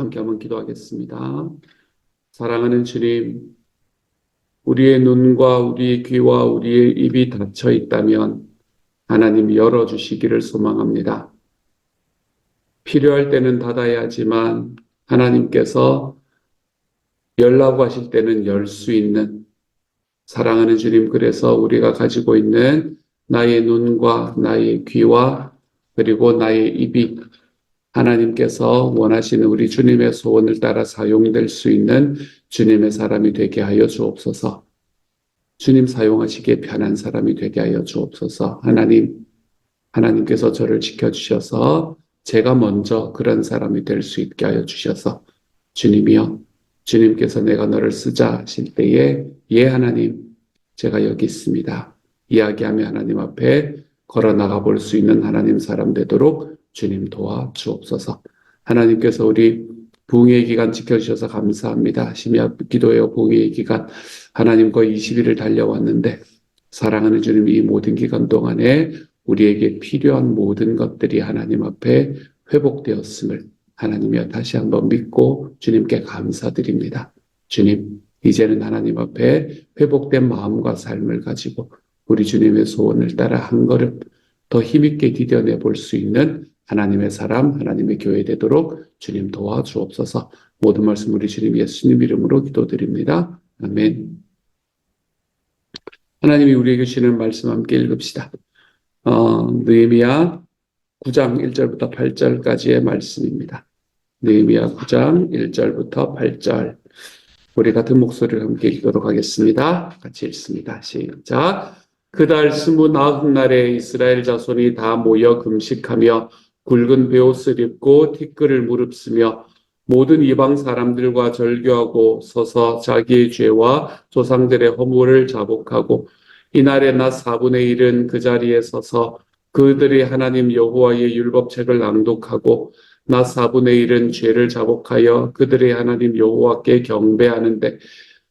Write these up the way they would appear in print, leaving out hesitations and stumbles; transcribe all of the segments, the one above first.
함께 한번 기도하겠습니다. 사랑하는 주님, 우리의 눈과 우리의 귀와 우리의 입이 닫혀 있다면 하나님 열어주시기를 소망합니다. 필요할 때는 닫아야 하지만 하나님께서 열라고 하실 때는 열 수 있는, 사랑하는 주님, 그래서 우리가 가지고 있는 나의 눈과 나의 귀와 그리고 나의 입이 하나님께서 원하시는 우리 주님의 소원을 따라 사용될 수 있는 주님의 사람이 되게 하여 주옵소서. 주님 사용하시기에 편한 사람이 되게 하여 주옵소서. 하나님께서 저를 지켜주셔서 제가 먼저 그런 사람이 될 수 있게 하여 주셔서, 주님이여, 주님께서 내가 너를 쓰자 하실 때에 예 하나님, 제가 여기 있습니다 이야기하며 하나님 앞에 걸어 나가 볼 수 있는 하나님 사람 되도록 주님 도와 주옵소서. 하나님께서 우리 부흥의 기간 지켜주셔서 감사합니다. 심야 기도회와 부흥의 기간 하나님 거의 20일을 달려왔는데, 사랑하는 주님, 이 모든 기간 동안에 우리에게 필요한 모든 것들이 하나님 앞에 회복되었음을 하나님이여 다시 한번 믿고 주님께 감사드립니다. 주님, 이제는 하나님 앞에 회복된 마음과 삶을 가지고 우리 주님의 소원을 따라 한 걸음 더 힘있게 디뎌내 볼 수 있는 하나님의 사람, 하나님의 교회 되도록 주님 도와주옵소서. 모든 말씀 우리 주님 예수님 이름으로 기도드립니다. 아멘. 하나님이 우리에게 주시는 말씀 함께 읽읍시다. 느헤미야 9장 1절부터 8절까지의 말씀입니다. 느헤미야 9장 1절부터 8절. 우리 같은 목소리를 함께 읽도록 하겠습니다. 같이 읽습니다. 시작. 그달 29날에 이스라엘 자손이 다 모여 금식하며 굵은 베옷을 입고 티끌을 무릅쓰며 모든 이방 사람들과 절교하고 서서 자기의 죄와 조상들의 허물을 자복하고 이날의 낮 4분의 1은 그 자리에 서서 그들이 하나님 여호와의 율법책을 낭독하고 낮 4분의 1은 죄를 자복하여 그들의 하나님 여호와께 경배하는데,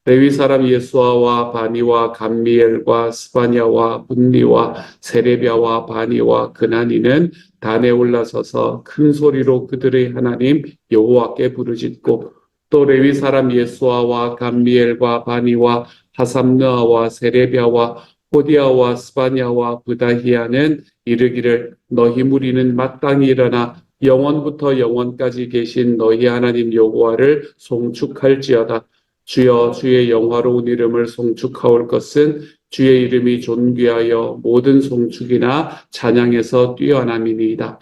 레위 사람 예수아와 바니와 감미엘과 스바냐와 분니와 세레비아와 바니와 그나니는 단에 올라서서 큰 소리로 그들의 하나님 여호와께 부르짖고, 또 레위 사람 예수아와 감미엘과 바니와 하삼느아와 세레비아와 호디아와 스바냐와 부다히아는 이르기를 너희 무리는 마땅히 일어나 영원부터 영원까지 계신 너희 하나님 여호와를 송축할지어다. 주여, 주의 영화로운 이름을 송축하올 것은 주의 이름이 존귀하여 모든 송축이나 찬양에서 뛰어남이니이다.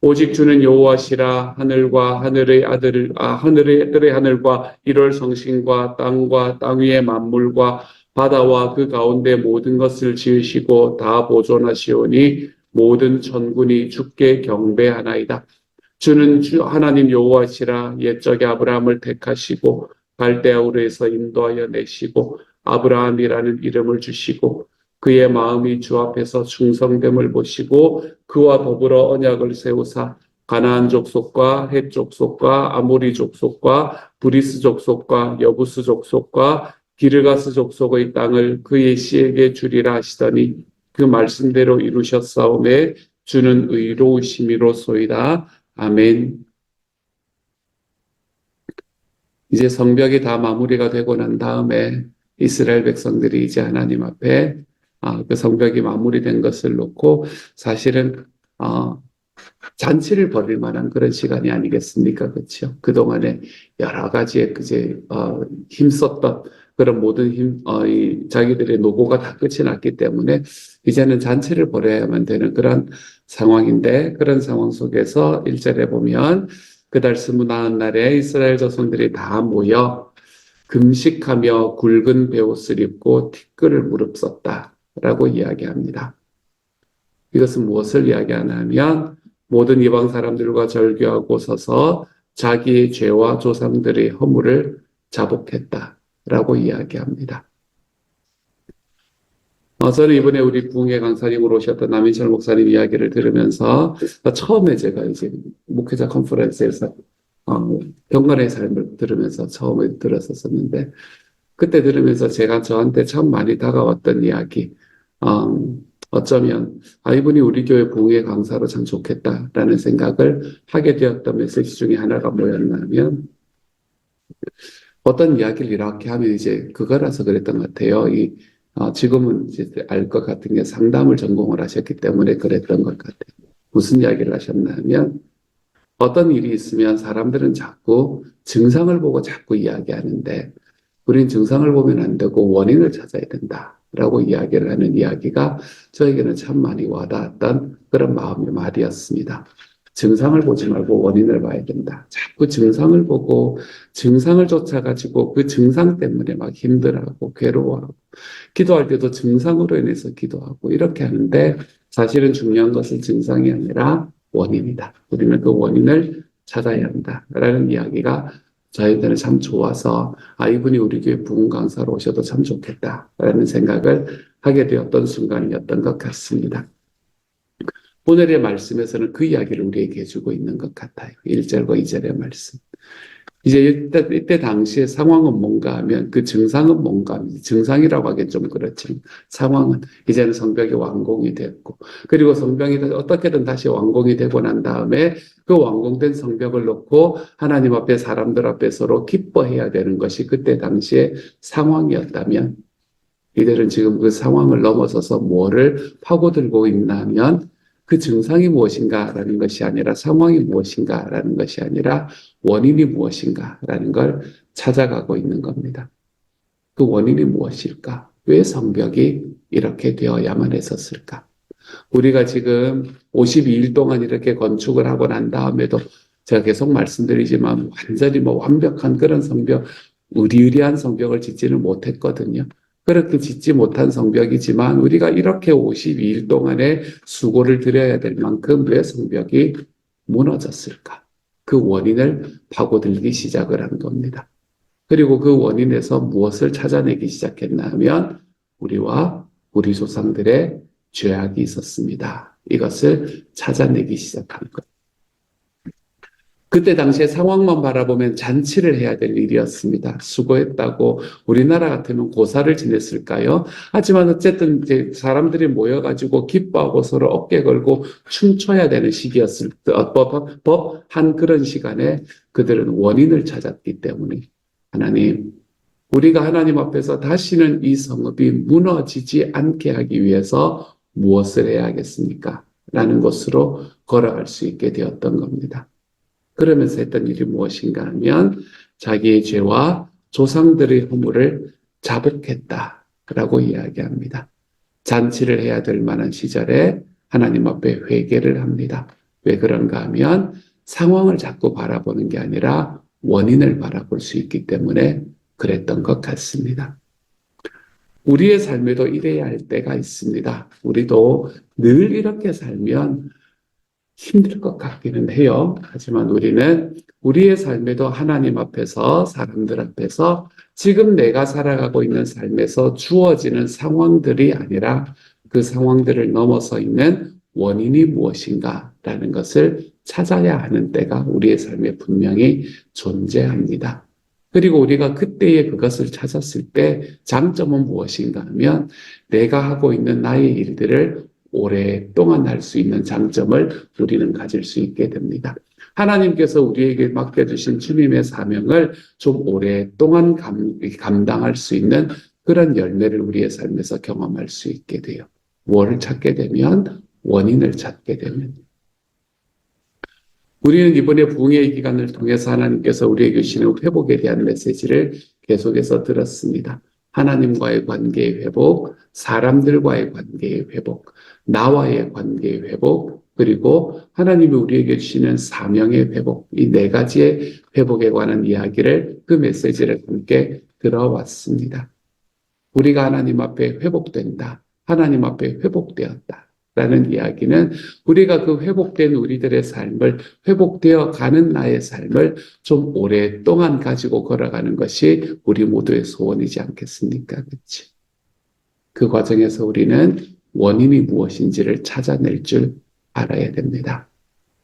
오직 주는 여호와시라. 하늘과 하늘의 하늘의 하늘과 1월 성신과 땅과 땅 위의 만물과 바다와 그 가운데 모든 것을 지으시고 다 보존하시오니 모든 천군이 주께 경배하나이다. 주는 주 하나님 여호와시라. 옛적에 아브라함을 택하시고 갈대아 우르에서 인도하여 내시고 아브라함이라는 이름을 주시고 그의 마음이 주 앞에서 충성됨을 보시고 그와 더불어 언약을 세우사 가나안 족속과 헷 족속과 아모리 족속과 브리스 족속과 여부스 족속과 기르가스 족속의 땅을 그의 씨에게 주리라 하시더니 그 말씀대로 이루셨사오매 주는 의로우심이로소이다. 아멘. 이제 성벽이 다 마무리가 되고 난 다음에 이스라엘 백성들이 이제 하나님 앞에 그 성벽이 마무리된 것을 놓고 사실은 잔치를 벌일 만한 그런 시간이 아니겠습니까? 그렇죠? 그동안에 여러 가지의 힘썼던 그런 모든 자기들의 노고가 다 끝이 났기 때문에 이제는 잔치를 벌여야만 되는 그런 상황인데, 그런 상황 속에서 1절에 보면 그달 29날에 이스라엘 자손들이 다 모여 금식하며 굵은 베옷을 입고 티끌을 무릅썼다라고 이야기합니다. 이것은 무엇을 이야기하냐면 모든 이방 사람들과 절교하고 서서 자기의 죄와 조상들의 허물을 자복했다라고 이야기합니다. 저는 이번에 우리 부흥회 강사님으로 오셨던 남인철 목사님 이야기를 들으면서 처음에 제가 이제 목회자 컨퍼런스에서 경건의 삶을 들으면서 처음에 들었었는데, 그때 들으면서 제가 저한테 참 많이 다가왔던 이야기, 어쩌면 이분이 우리 교회 부흥회 강사로 참 좋겠다라는 생각을 하게 되었던 메시지 중에 하나가 뭐였냐면 어떤 이야기를 이렇게 하면 이제 그거라서 그랬던 것 같아요. 지금은 이제 알 것 같은 게 상담을 전공을 하셨기 때문에 그랬던 것 같아요. 무슨 이야기를 하셨냐면 어떤 일이 있으면 사람들은 자꾸 증상을 보고 자꾸 이야기하는데 우린 증상을 보면 안 되고 원인을 찾아야 된다라고 이야기를 하는 이야기가 저에게는 참 많이 와닿았던 그런 마음의 말이었습니다. 증상을 보지 말고 원인을 봐야 된다. 자꾸 증상을 보고 증상을 쫓아가지고 그 증상 때문에 막 힘들어하고 괴로워하고 기도할 때도 증상으로 인해서 기도하고 이렇게 하는데 사실은 중요한 것은 증상이 아니라 원인이다. 우리는 그 원인을 찾아야 한다라는 이야기가 저희들은 참 좋아서 이분이 우리 교회 부흥 강사로 오셔도 참 좋겠다라는 생각을 하게 되었던 순간이었던 것 같습니다. 오늘의 말씀에서는 그 이야기를 우리에게 해주고 있는 것 같아요. 1절과 2절의 말씀. 이제 이때 당시의 상황은 뭔가 하면 그 증상은 뭔가 하면 증상이라고 하기엔 좀 그렇지만 상황은 이제는 성벽이 완공이 됐고 그리고 성벽이 어떻게든 다시 완공이 되고 난 다음에 그 완공된 성벽을 놓고 하나님 앞에 사람들 앞에 서로 기뻐해야 되는 것이 그때 당시의 상황이었다면 이들은 지금 그 상황을 넘어서서 뭐를 파고들고 있냐면 그 증상이 무엇인가라는 것이 아니라 상황이 무엇인가라는 것이 아니라 원인이 무엇인가라는 걸 찾아가고 있는 겁니다. 그 원인이 무엇일까? 왜 성벽이 이렇게 되어야만 했었을까? 우리가 지금 52일 동안 이렇게 건축을 하고 난 다음에도 제가 계속 말씀드리지만 완전히 완벽한 그런 성벽, 의리의리한 성벽을 짓지는 못했거든요. 그렇게 짓지 못한 성벽이지만 우리가 이렇게 52일 동안의 수고를 들여야 될 만큼 왜 성벽이 무너졌을까? 그 원인을 파고들기 시작을 한 겁니다. 그리고 그 원인에서 무엇을 찾아내기 시작했나 하면 우리와 우리 조상들의 죄악이 있었습니다. 이것을 찾아내기 시작한 것. 그때 당시에 상황만 바라보면 잔치를 해야 될 일이었습니다. 수고했다고 우리나라 같으면 고사를 지냈을까요? 하지만 어쨌든 이제 사람들이 모여가지고 기뻐하고 서로 어깨 걸고 춤춰야 되는 시기였을 법한 그런 시간에 그들은 원인을 찾았기 때문에 하나님, 우리가 하나님 앞에서 다시는 이 성읍이 무너지지 않게 하기 위해서 무엇을 해야겠습니까? 라는 것으로 걸어갈 수 있게 되었던 겁니다. 그러면서 했던 일이 무엇인가 하면 자기의 죄와 조상들의 허물을 자복했다라고 이야기합니다. 잔치를 해야 될 만한 시절에 하나님 앞에 회개를 합니다. 왜 그런가 하면 상황을 자꾸 바라보는 게 아니라 원인을 바라볼 수 있기 때문에 그랬던 것 같습니다. 우리의 삶에도 이래야 할 때가 있습니다. 우리도 늘 이렇게 살면 힘들 것 같기는 해요. 하지만 우리는 우리의 삶에도 하나님 앞에서 사람들 앞에서 지금 내가 살아가고 있는 삶에서 주어지는 상황들이 아니라 그 상황들을 넘어서 있는 원인이 무엇인가라는 것을 찾아야 하는 때가 우리의 삶에 분명히 존재합니다. 그리고 우리가 그때에 그것을 찾았을 때 장점은 무엇인가 하면 내가 하고 있는 나의 일들을 오랫동안 할 수 있는 장점을 우리는 가질 수 있게 됩니다. 하나님께서 우리에게 맡겨주신 주님의 사명을 좀 오랫동안 감당할 수 있는 그런 열매를 우리의 삶에서 경험할 수 있게 돼요. 뭐를 찾게 되면? 원인을 찾게 되면. 우리는 이번에 부흥의 기간을 통해서 하나님께서 우리에게 주시는 회복에 대한 메시지를 계속해서 들었습니다. 하나님과의 관계의 회복, 사람들과의 관계의 회복, 나와의 관계의 회복, 그리고 하나님이 우리에게 주시는 사명의 회복, 이 네 가지의 회복에 관한 이야기를 그 메시지를 함께 들어왔습니다. 우리가 하나님 앞에 회복된다. 하나님 앞에 회복되었다. 라는 이야기는 우리가 그 회복된 우리들의 삶을 회복되어 가는 나의 삶을 좀 오랫동안 가지고 걸어가는 것이 우리 모두의 소원이지 않겠습니까? 그렇지? 그 과정에서 우리는 원인이 무엇인지를 찾아낼 줄 알아야 됩니다.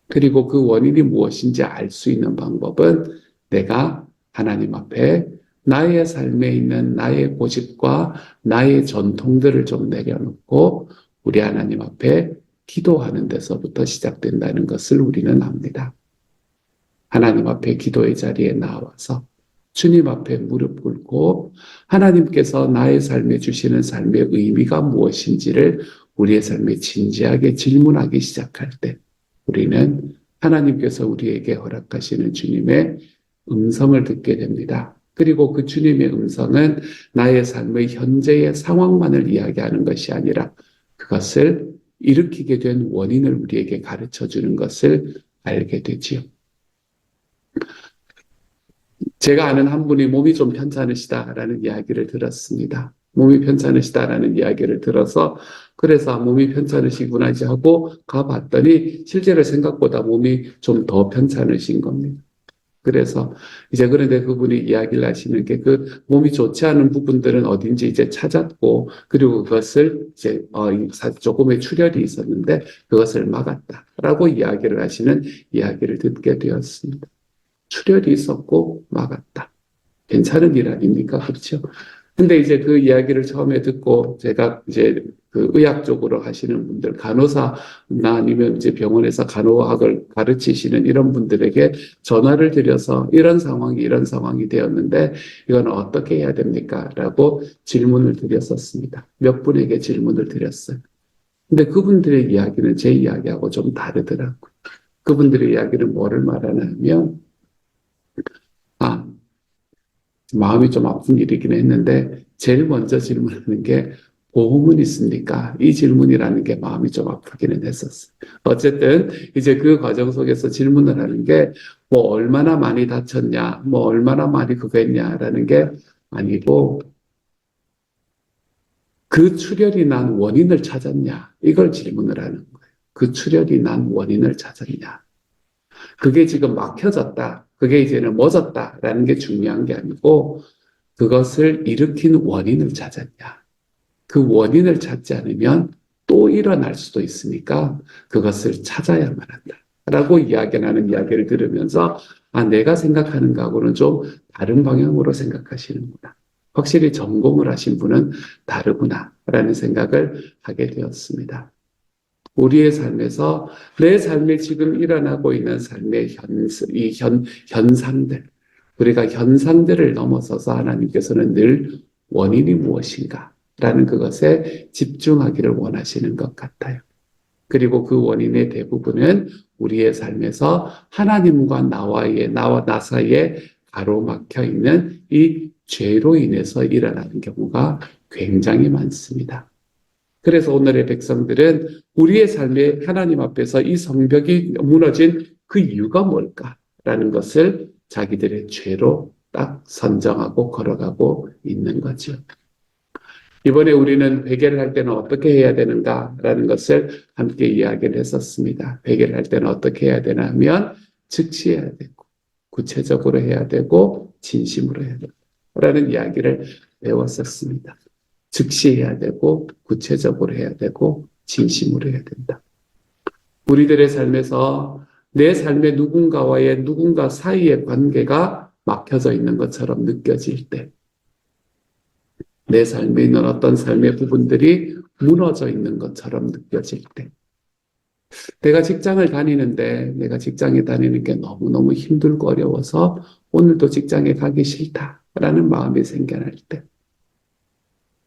그리고 그 원인이 무엇인지 알 수 있는 방법은 내가 하나님 앞에 나의 삶에 있는 나의 고집과 나의 전통들을 좀 내려놓고 우리 하나님 앞에 기도하는 데서부터 시작된다는 것을 우리는 압니다. 하나님 앞에 기도의 자리에 나와서 주님 앞에 무릎 꿇고 하나님께서 나의 삶에 주시는 삶의 의미가 무엇인지를 우리의 삶에 진지하게 질문하기 시작할 때 우리는 하나님께서 우리에게 허락하시는 주님의 음성을 듣게 됩니다. 그리고 그 주님의 음성은 나의 삶의 현재의 상황만을 이야기하는 것이 아니라 그것을 일으키게 된 원인을 우리에게 가르쳐 주는 것을 알게 되지요. 제가 아는 한 분이 몸이 좀 편찮으시다라는 이야기를 들었습니다. 몸이 편찮으시다라는 이야기를 들어서 그래서 몸이 편찮으시구나 하고 가봤더니 실제로 생각보다 몸이 좀 더 편찮으신 겁니다. 그래서 이제 그런데 그분이 이야기를 하시는 게 그 몸이 좋지 않은 부분들은 어딘지 이제 찾았고 그리고 그것을 이제 조금의 출혈이 있었는데 그것을 막았다라고 이야기를 하시는 이야기를 듣게 되었습니다. 출혈이 있었고 막았다. 괜찮은 일 아닙니까? 그렇죠? 근데 이제 그 이야기를 처음에 듣고 제가 이제 그 의학 쪽으로 하시는 분들, 간호사나 아니면 이제 병원에서 간호학을 가르치시는 이런 분들에게 전화를 드려서 이런 상황이 되었는데 이건 어떻게 해야 됩니까? 라고 질문을 드렸었습니다. 몇 분에게 질문을 드렸어요. 근데 그분들의 이야기는 제 이야기하고 좀 다르더라고요. 그분들의 이야기는 뭐를 말하냐면 아, 마음이 좀 아픈 일이긴 했는데 제일 먼저 질문하는 게 보험은 있습니까? 이 질문이라는 게 마음이 좀 아프기는 했었어요. 어쨌든 이제 그 과정 속에서 질문을 하는 게 뭐 얼마나 많이 다쳤냐, 뭐 얼마나 많이 그거 했냐라는 게 아니고 그 출혈이 난 원인을 찾았냐 이걸 질문을 하는 거예요. 그 출혈이 난 원인을 찾았냐. 그게 지금 막혀졌다. 그게 이제는 멎었다라는 게 중요한 게 아니고 그것을 일으킨 원인을 찾았냐. 그 원인을 찾지 않으면 또 일어날 수도 있으니까 그것을 찾아야만 한다. 라고 이야기하는 이야기를 들으면서 내가 생각하는 거하고는 좀 다른 방향으로 생각하시는구나. 확실히 전공을 하신 분은 다르구나. 라는 생각을 하게 되었습니다. 우리의 삶에서 내 삶에 지금 일어나고 있는 삶의 현상들, 우리가 현상들을 넘어서서 하나님께서는 늘 원인이 무엇인가 라는 그것에 집중하기를 원하시는 것 같아요. 그리고 그 원인의 대부분은 우리의 삶에서 하나님과 나와 나 사이에 가로막혀 있는 이 죄로 인해서 일어나는 경우가 굉장히 많습니다. 그래서 오늘의 백성들은 우리의 삶에 하나님 앞에서 이 성벽이 무너진 그 이유가 뭘까라는 것을 자기들의 죄로 딱 선정하고 걸어가고 있는 거죠. 이번에 우리는 회개를 할 때는 어떻게 해야 되는가라는 것을 함께 이야기를 했었습니다. 회개를 할 때는 어떻게 해야 되나 하면 즉시 해야 되고 구체적으로 해야 되고 진심으로 해야 되고 라는 이야기를 배웠었습니다. 즉시 해야 되고 구체적으로 해야 되고 진심으로 해야 된다. 우리들의 삶에서 내 삶의 누군가 사이의 관계가 막혀져 있는 것처럼 느껴질 때, 내 삶에 있는 어떤 삶의 부분들이 무너져 있는 것처럼 느껴질 때, 내가 직장을 다니는데 내가 직장에 다니는 게 너무너무 힘들고 어려워서 오늘도 직장에 가기 싫다라는 마음이 생겨날 때,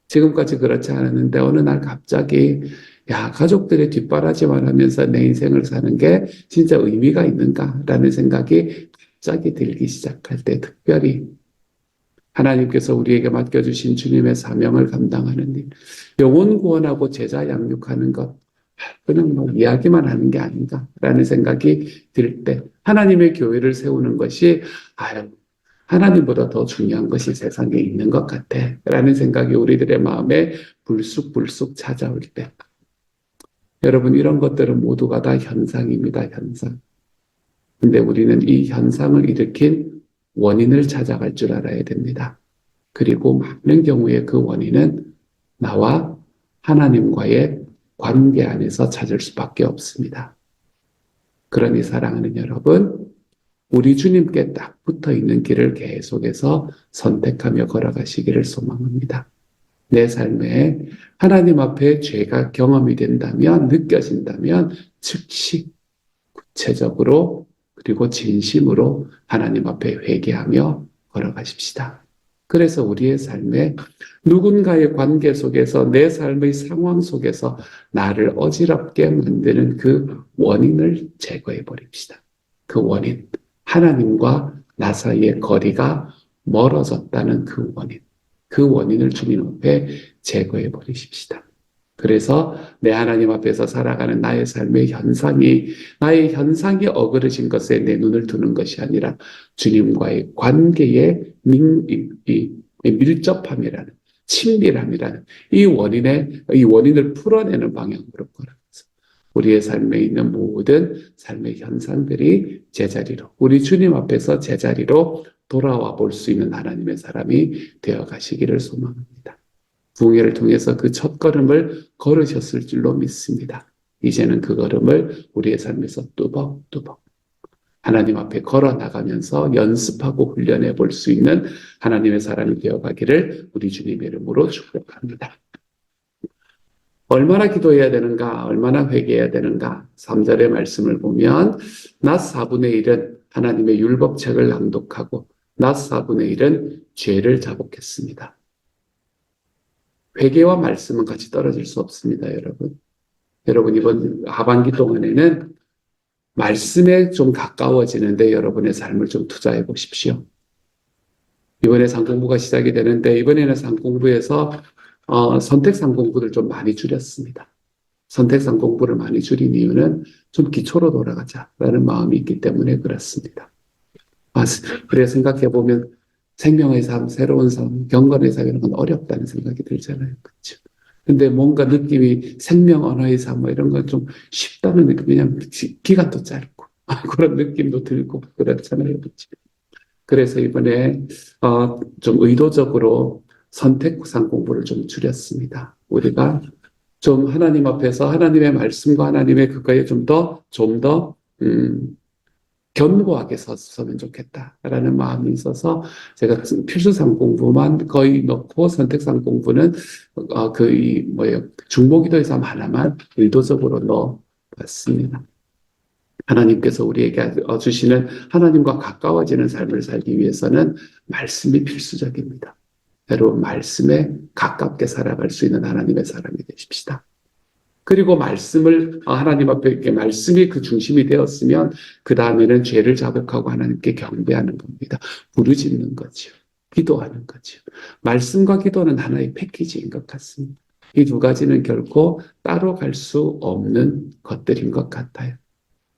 지금까지 그렇지 않았는데 어느 날 갑자기 가족들의 뒷바라지만 하면서 내 인생을 사는 게 진짜 의미가 있는가라는 생각이 갑자기 들기 시작할 때 특별히 하나님께서 우리에게 맡겨주신 주님의 사명을 감당하는 일, 영혼 구원하고 제자 양육하는 것, 그냥 뭐 이야기만 하는 게 아닌가라는 생각이 들 때 하나님의 교회를 세우는 것이 하나님보다 더 중요한 것이 세상에 있는 것 같아 라는 생각이 우리들의 마음에 불쑥불쑥 찾아올 때 여러분 이런 것들은 모두가 다 현상입니다. 현상. 근데 우리는 이 현상을 일으킨 원인을 찾아갈 줄 알아야 됩니다. 그리고 많은 경우에 그 원인은 나와 하나님과의 관계 안에서 찾을 수밖에 없습니다. 그러니 사랑하는 여러분, 우리 주님께 딱 붙어 있는 길을 계속해서 선택하며 걸어가시기를 소망합니다. 내 삶에 하나님 앞에 죄가 경험이 된다면, 느껴진다면 즉시 구체적으로 그리고 진심으로 하나님 앞에 회개하며 걸어가십시다. 그래서 우리의 삶에 누군가의 관계 속에서 내 삶의 상황 속에서 나를 어지럽게 만드는 그 원인을 제거해 버립시다. 그 원인, 하나님과 나 사이의 거리가 멀어졌다는 그 원인, 그 원인을 주님 앞에 제거해 버리십시다. 그래서 내 하나님 앞에서 살아가는 나의 삶의 나의 현상이 어그러진 것에 내 눈을 두는 것이 아니라 주님과의 관계의 밀접함이라는, 친밀함이라는 이 원인을 풀어내는 방향으로 걸어가서 우리의 삶에 있는 모든 삶의 현상들이 제자리로, 우리 주님 앞에서 제자리로 돌아와 볼 수 있는 하나님의 사람이 되어 가시기를 소망합니다. 부흥회를 통해서 그 첫 걸음을 걸으셨을 줄로 믿습니다. 이제는 그 걸음을 우리의 삶에서 뚜벅뚜벅 하나님 앞에 걸어 나가면서 연습하고 훈련해 볼 수 있는 하나님의 사람이 되어가기를 우리 주님의 이름으로 축복합니다. 얼마나 기도해야 되는가, 얼마나 회개해야 되는가. 3절의 말씀을 보면 낮 4분의 1은 하나님의 율법책을 낭독하고 낮 4분의 1은 죄를 자복했습니다. 회개와 말씀은 같이 떨어질 수 없습니다, 여러분. 여러분, 이번 하반기 동안에는 말씀에 좀 가까워지는데 여러분의 삶을 좀 투자해 보십시오. 이번에 상공부가 시작이 되는데 이번에는 상공부에서 선택 상공부를 좀 많이 줄였습니다. 선택 상공부를 많이 줄인 이유는 좀 기초로 돌아가자라는 마음이 있기 때문에 그렇습니다. 그래 생각해 보면 생명의 삶, 새로운 삶, 경건의 삶 이런 건 어렵다는 생각이 들잖아요. 그렇죠? 근데 뭔가 느낌이 생명 언어의 삶 뭐 이런 건 좀 쉽다는 느낌, 그냥 기간도 짧고 그런 느낌도 들고 그렇잖아요. 그렇죠? 그래서 이번에 좀 의도적으로 선택상 공부를 좀 줄였습니다. 우리가 좀 하나님 앞에서 하나님의 말씀과 하나님의 그거에 좀 더 견고하게 서면 좋겠다라는 마음이 있어서 제가 필수상 공부만 거의 넣고 선택상 공부는 중보기도의 삶 하나만 의도적으로 넣어봤습니다. 하나님께서 우리에게 주시는 하나님과 가까워지는 삶을 살기 위해서는 말씀이 필수적입니다. 여러분, 말씀에 가깝게 살아갈 수 있는 하나님의 사람이 되십시다. 그리고 말씀을 하나님 앞에 이렇게 말씀이 그 중심이 되었으면 그 다음에는 죄를 자복하고 하나님께 경배하는 겁니다. 부르짖는 거죠. 기도하는 거죠. 말씀과 기도는 하나의 패키지인 것 같습니다. 이 두 가지는 결코 따로 갈 수 없는 것들인 것 같아요.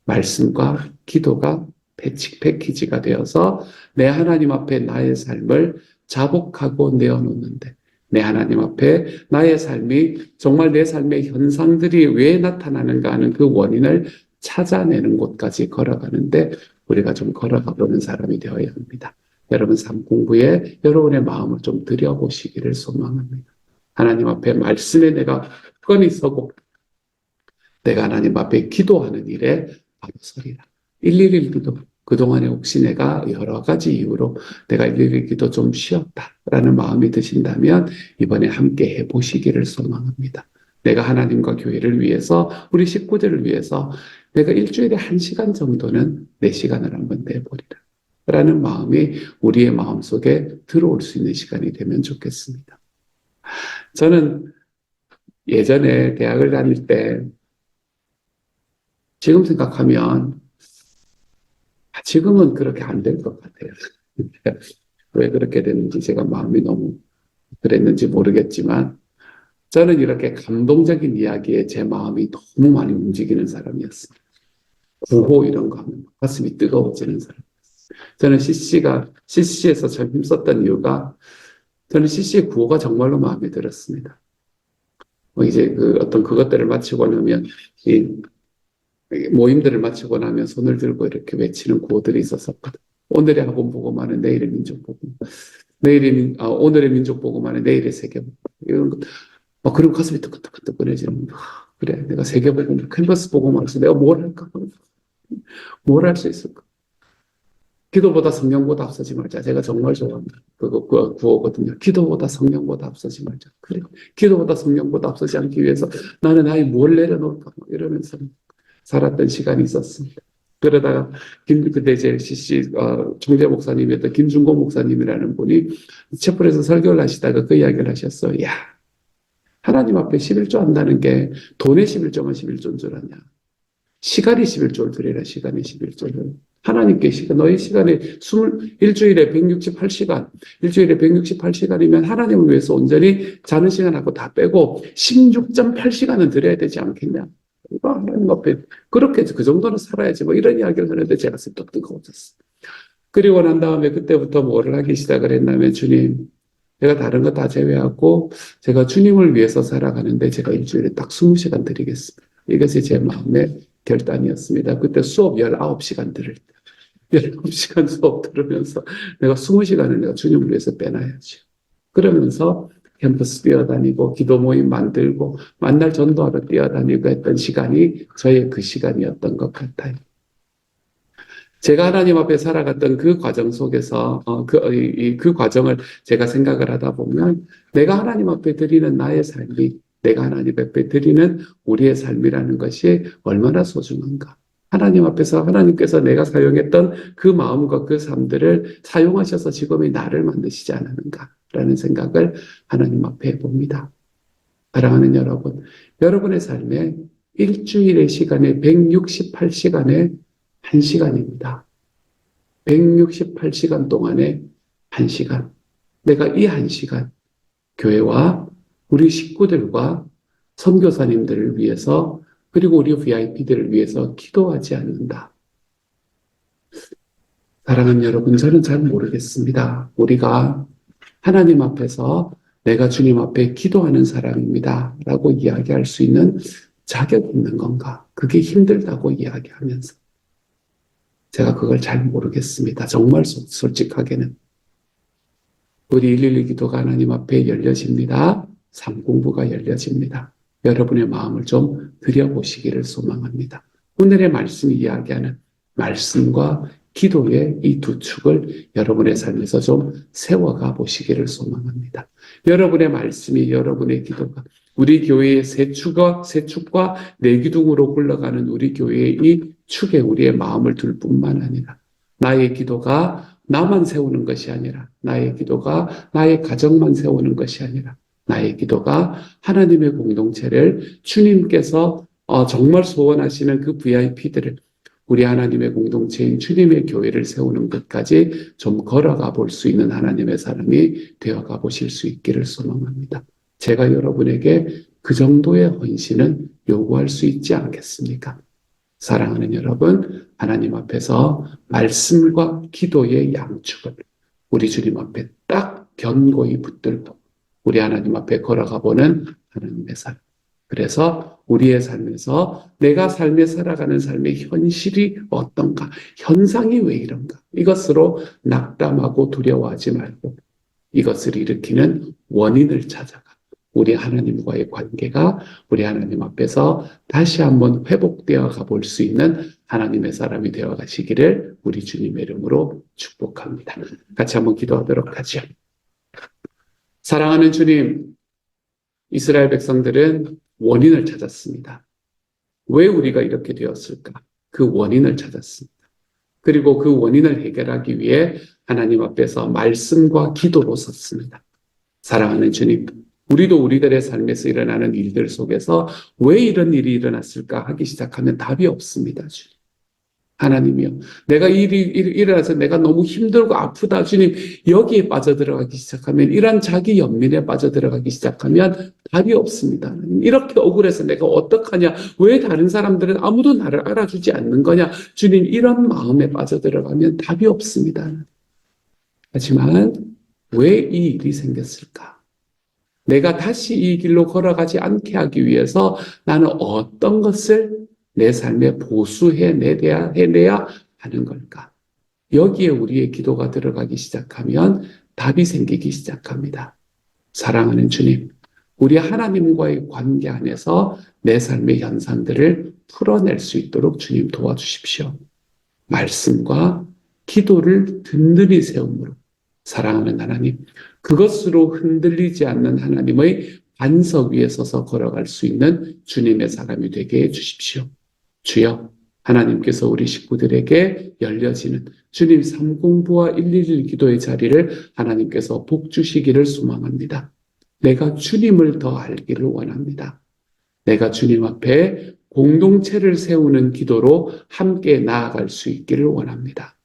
말씀과 기도가 패키지가 되어서 내 하나님 앞에 나의 삶을 자복하고 내어놓는데 내 하나님 앞에 나의 삶이 정말 내 삶의 현상들이 왜 나타나는가 하는 그 원인을 찾아내는 곳까지 걸어가는데 우리가 좀 걸어가 보는 사람이 되어야 합니다. 여러분 삶 공부에 여러분의 마음을 좀 들여보시기를 소망합니다. 하나님 앞에 말씀에 내가 굳건히 서고 내가 하나님 앞에 기도하는 일에 바로 서리라. 111 기도. 그동안에 혹시 내가 여러 가지 이유로 내가 111 기도 좀 쉬었다라는 마음이 드신다면 이번에 함께 해보시기를 소망합니다. 내가 하나님과 교회를 위해서 우리 식구들을 위해서 내가 일주일에 1시간 정도는 내 시간을 한번 내버리라 라는 마음이 우리의 마음속에 들어올 수 있는 시간이 되면 좋겠습니다. 저는 예전에 대학을 다닐 때 지금 생각하면 지금은 그렇게 안 될 것 같아요. 왜 그렇게 됐는지 제가 마음이 너무 그랬는지 모르겠지만 저는 이렇게 감동적인 이야기에 제 마음이 너무 많이 움직이는 사람이었습니다. 구호 이런 거 하면 가슴이 뜨거워지는 사람. 저는 CC에서 참 힘썼던 이유가 저는 CC의 구호가 정말로 마음에 들었습니다. 이제 어떤 그것들을 마치고 나면 모임들을 마치고 나면 손을 들고 이렇게 외치는 구호들이 있었거든. 오늘의 학원 보고만은 내일의 민족 보고, 오늘의 민족 보고만은 내일의 세계 보고 이런 것. 그럼 가슴이 뜨끈뜨끈뜨끈해지는 거야. 그래, 내가 세계 보고 캔버스 보고만 해서 내가 뭘 할까? 뭘 할 수 있을까? 기도보다 성령보다 앞서지 말자. 제가 정말 좋아하는 그 구호거든요. 기도보다 성령보다 앞서지 말자. 그래, 기도보다 성령보다 앞서지 않기 위해서 나는 뭘 내려놓을까? 이러면서 살았던 시간이 있었습니다. 그러다가 그때 이제 총재 목사님이었던 김준고 목사님이라는 분이 채플에서 설교를 하시다가 그 이야기를 하셨어요. 야, 하나님 앞에 11조 한다는 게 돈의 11조만 11조인 줄 아냐. 시간이 11조를 드리라, 시간이 11조를. 하나님께 너의 시간에 일주일에 168시간, 일주일에 168시간이면 하나님을 위해서 온전히 자는 시간하고 다 빼고 16.8시간은 드려야 되지 않겠냐. 하나님 앞에 그렇게 그 정도는 살아야지 뭐 이런 이야기를 하는데 제가 또 뜨거워졌어. 그리고 난 다음에 그때부터 뭐를 하기 시작을 했냐면 주님, 제가 다른 거 다 제외하고 제가 주님을 위해서 살아가는데 제가 일주일에 딱 20시간 드리겠습니다. 이것이 제 마음의 결단이었습니다. 그때 수업 19시간 들을 때 19시간 수업 들으면서 내가 20시간을 내가 주님을 위해서 빼놔야지. 그러면서 캠퍼스 뛰어다니고 기도 모임 만들고 만날 전도하러 뛰어다니고 했던 시간이 저의 그 시간이었던 것 같아요. 제가 하나님 앞에 살아갔던 그 과정 속에서 그 과정을 제가 생각을 하다 보면 내가 하나님 앞에 드리는 나의 삶이 내가 하나님 앞에 드리는 우리의 삶이라는 것이 얼마나 소중한가. 하나님 앞에서 하나님께서 내가 사용했던 그 마음과 그 삶들을 사용하셔서 지금의 나를 만드시지 않았는가라는 생각을 하나님 앞에 해봅니다. 사랑하는 여러분, 여러분의 삶에 일주일의 시간에 168시간에 1시간입니다. 168시간 동안에 1시간. 내가 이 1시간 교회와 우리 식구들과 선교사님들을 위해서 그리고 우리 VIP들을 위해서 기도하지 않는다. 사랑하는 여러분, 저는 잘 모르겠습니다. 우리가 하나님 앞에서 내가 주님 앞에 기도하는 사람입니다. 라고 이야기할 수 있는 자격이 있는 건가? 그게 힘들다고 이야기하면서. 제가 그걸 잘 모르겠습니다. 정말 솔직하게는. 우리 112 기도가 하나님 앞에 열려집니다. 삶 공부가 열려집니다. 여러분의 마음을 좀 들여보시기를 소망합니다. 오늘의 말씀이 이야기하는 말씀과 기도의 이 두 축을 여러분의 삶에서 좀 세워가 보시기를 소망합니다. 여러분의 말씀이 여러분의 기도가 우리 교회의 세 축과 네 기둥으로 굴러가는 우리 교회의 이 축에 우리의 마음을 둘 뿐만 아니라 나의 기도가 나만 세우는 것이 아니라 나의 기도가 나의 가정만 세우는 것이 아니라 나의 기도가 하나님의 공동체를 주님께서 정말 소원하시는 그 VIP들을 우리 하나님의 공동체인 주님의 교회를 세우는 것까지 좀 걸어가 볼 수 있는 하나님의 사람이 되어가 보실 수 있기를 소망합니다. 제가 여러분에게 그 정도의 헌신은 요구할 수 있지 않겠습니까? 사랑하는 여러분, 하나님 앞에서 말씀과 기도의 양축을 우리 주님 앞에 딱 견고히 붙들고 우리 하나님 앞에 걸어가 보는 하나님의 삶. 그래서 우리의 삶에서 내가 삶에 살아가는 삶의 현실이 어떤가, 현상이 왜 이런가, 이것으로 낙담하고 두려워하지 말고 이것을 일으키는 원인을 찾아가 우리 하나님과의 관계가 우리 하나님 앞에서 다시 한번 회복되어 가볼 수 있는 하나님의 사람이 되어 가시기를 우리 주님의 이름으로 축복합니다. 같이 한번 기도하도록 하죠. 사랑하는 주님, 이스라엘 백성들은 원인을 찾았습니다. 왜 우리가 이렇게 되었을까? 그 원인을 찾았습니다. 그리고 그 원인을 해결하기 위해 하나님 앞에서 말씀과 기도로 섰습니다. 사랑하는 주님, 우리도 우리들의 삶에서 일어나는 일들 속에서 왜 이런 일이 일어났을까 하기 시작하면 답이 없습니다, 주님. 하나님이요. 내가 일이 일어나서 내가 너무 힘들고 아프다, 주님. 여기에 빠져들어가기 시작하면, 이런 자기 연민에 빠져들어가기 시작하면 답이 없습니다. 하나님. 이렇게 억울해서 내가 어떡하냐? 왜 다른 사람들은 아무도 나를 알아주지 않는 거냐? 주님, 이런 마음에 빠져들어가면 답이 없습니다. 하지만 왜 이 일이 생겼을까? 내가 다시 이 길로 걸어가지 않게 하기 위해서 나는 어떤 것을 내 삶에 보수해내야 하는 걸까? 여기에 우리의 기도가 들어가기 시작하면 답이 생기기 시작합니다. 사랑하는 주님, 우리 하나님과의 관계 안에서 내 삶의 현상들을 풀어낼 수 있도록 주님 도와주십시오. 말씀과 기도를 든든히 세움으로 사랑하는 하나님, 그것으로 흔들리지 않는 하나님의 반석 위에 서서 걸어갈 수 있는 주님의 사람이 되게 해주십시오. 주여, 하나님께서 우리 식구들에게 열려지는 주님 삼공부와 111 기도의 자리를 하나님께서 복 주시기를 소망합니다. 내가 주님을 더 알기를 원합니다. 내가 주님 앞에 공동체를 세우는 기도로 함께 나아갈 수 있기를 원합니다.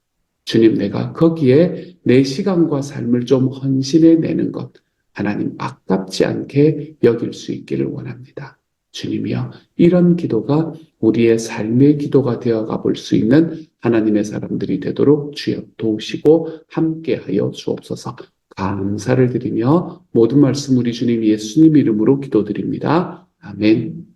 주님, 내가 거기에 내 시간과 삶을 좀 헌신해 내는 것, 하나님 아깝지 않게 여길 수 있기를 원합니다. 주님이여, 이런 기도가 우리의 삶의 기도가 되어가 볼 수 있는 하나님의 사람들이 되도록 주여 도우시고 함께하여 주옵소서. 감사를 드리며 모든 말씀 우리 주님 예수님 이름으로 기도드립니다. 아멘.